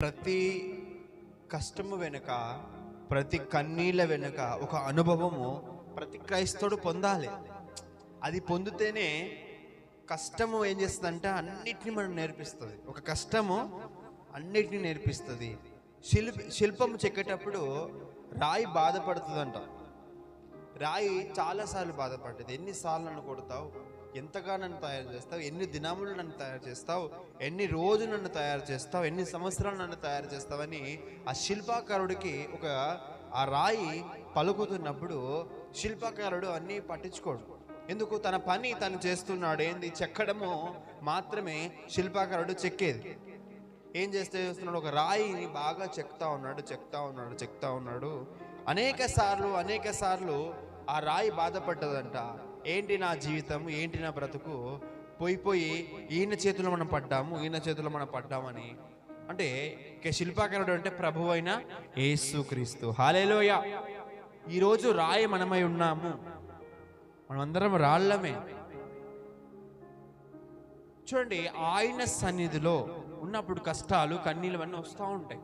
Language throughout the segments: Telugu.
ప్రతి కష్టము వెనుక, ప్రతి కన్నీళ్ళ వెనుక ఒక అనుభవము ప్రతి క్రైస్తవుడు పొందాలి. అది పొందితేనే కష్టము ఏం చేస్తుందంటే అన్నిటిని మనం నేర్పిస్తుంది. ఒక కష్టము అన్నిటిని నేర్పిస్తుంది. శిల్పము చెక్కేటప్పుడు రాయి బాధపడుతుందంట. రాయి చాలాసార్లు బాధపడ్డది. ఎన్నిసార్లు నన్ను కొడతావు, ఎంతగా నన్ను తయారు చేస్తావు, ఎన్ని దినములు నన్ను తయారు చేస్తావు, ఎన్ని రోజులు నన్ను తయారు చేస్తావు, ఎన్ని సంవత్సరాలు నన్ను తయారు చేస్తావని ఆ శిల్పాకారుడికి ఆ రాయి పలుకుతున్నప్పుడు శిల్పాకారుడు అన్నీ పట్టించుకోడు. ఎందుకు? తన పని తను చేస్తున్నాడు. ఏంది? చెక్కడము మాత్రమే శిల్పాకారుడు చెక్కేది. ఏం చేస్తున్నాడు? ఒక రాయిని బాగా చెక్తా ఉన్నాడు. అనేక సార్లు ఆ రాయి బాధపడ్డదంట. ఏంటి నా జీవితం, ఏంటి నా బ్రతుకు, పోయి ఈయన చేతిలో మనం పడ్డామని. అంటే శిల్పాకారుడు అంటే ప్రభువు అయిన యేసుక్రీస్తు. హల్లెలూయా. ఈరోజు రాయి మనమై ఉన్నాము. మనమందరం రాళ్ళమే. చూడండి, ఆయన సన్నిధిలో ఉన్నప్పుడు కష్టాలు, కన్నీళ్ళు అన్నీ వస్తూ ఉంటాయి.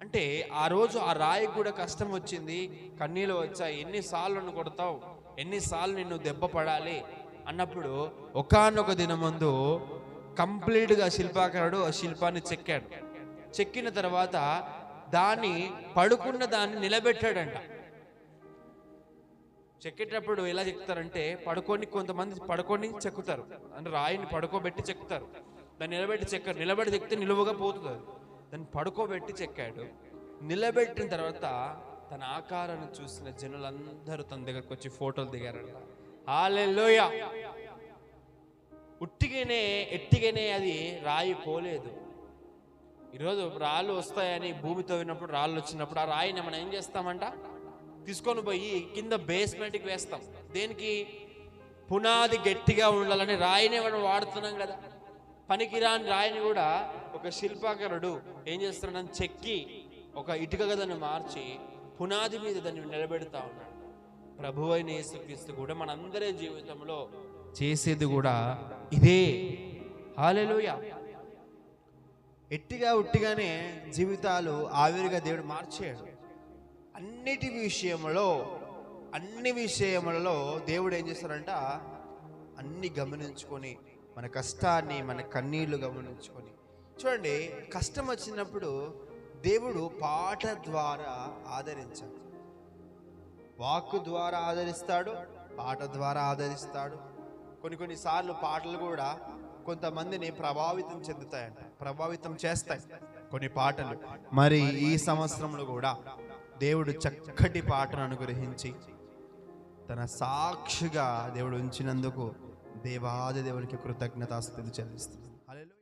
అంటే ఆ రోజు ఆ రాయి కూడా కష్టం వచ్చింది, కన్నీళ్ళు వచ్చాయి. ఎన్నిసార్లు నన్ను కొడతావు, ఎన్నిసార్లు నిన్ను దెబ్బ పడాలి అన్నప్పుడు ఒకానొక దినమందు కంప్లీట్గా శిల్పాకారుడు ఆ శిల్పాన్ని చెక్కాడు. చెక్కిన తర్వాత పడుకున్న దాన్ని నిలబెట్టాడంట. చెక్కేటప్పుడు ఎలా చెక్తారంటే కొంతమంది పడుకొని చెక్కుతారు. అంటే రాయిని పడుకోబెట్టి చెక్కుతారు. దాన్ని నిలబెట్టి చెక్కరు. నిలబెట్టి చెక్కితే నిలువుగా పోతుంది. దాన్ని పడుకోబెట్టి చెక్కాడు. నిలబెట్టిన తర్వాత తన ఆకారాన్ని చూసిన జనులందరూ తన దగ్గరకు వచ్చి ఫోటోలు దిగారంట. హల్లెలూయా. ఎట్టిగానే అది రాయి పోలేదు. ఈరోజు రాళ్ళు వస్తాయని భూమితో విన్నప్పుడు, రాళ్ళు వచ్చినప్పుడు ఆ రాయిని మనం ఏం చేస్తామంట? తీసుకొని పోయి కింద బేస్మెంట్కి వేస్తాం. దేనికి? పునాది గట్టిగా ఉండాలని రాయిని మనం వాడుతున్నాం కదా. పనికిరాని రాయిని కూడా ఒక శిల్పాకారుడు ఏం చేస్తున్నాడని చెక్కి ఒక ఇటుక గదను మార్చి పునాది మీద దాన్ని నిలబెడతా ఉన్నాడు. ప్రభువు అయిన యేసుక్రీస్తు కూడా మనందరి జీవితంలో చేసేది కూడా ఇదే. హల్లెలూయా. ఉట్టిగానే జీవితాలు ఆవిరిగా దేవుడు మార్చాడు. అన్ని విషయములలో దేవుడు ఏం చేస్తాడంట? అన్ని గమనించుకొని, మన కష్టాన్ని, మన కన్నీళ్లు గమనించుకొని. చూడండి, కష్టం వచ్చినప్పుడు దేవుడు పాట ద్వారా ఆదరించాడు. వాక్కు ద్వారా ఆదరిస్తాడు, పాట ద్వారా ఆదరిస్తాడు. కొన్నిసార్లు పాటలు కూడా కొంతమందిని ప్రభావితం చేస్తాయి కొన్ని పాటలు. మరి ఈ సంవత్సరంలో కూడా దేవుడు చక్కటి పాటను అనుగ్రహించి తన సాక్షిగా దేవుడు ఉంచినందుకు దేవాది దేవునికి కృతజ్ఞతాస్తుతులు చెల్లిస్తున్నాను. హల్లెలూయా.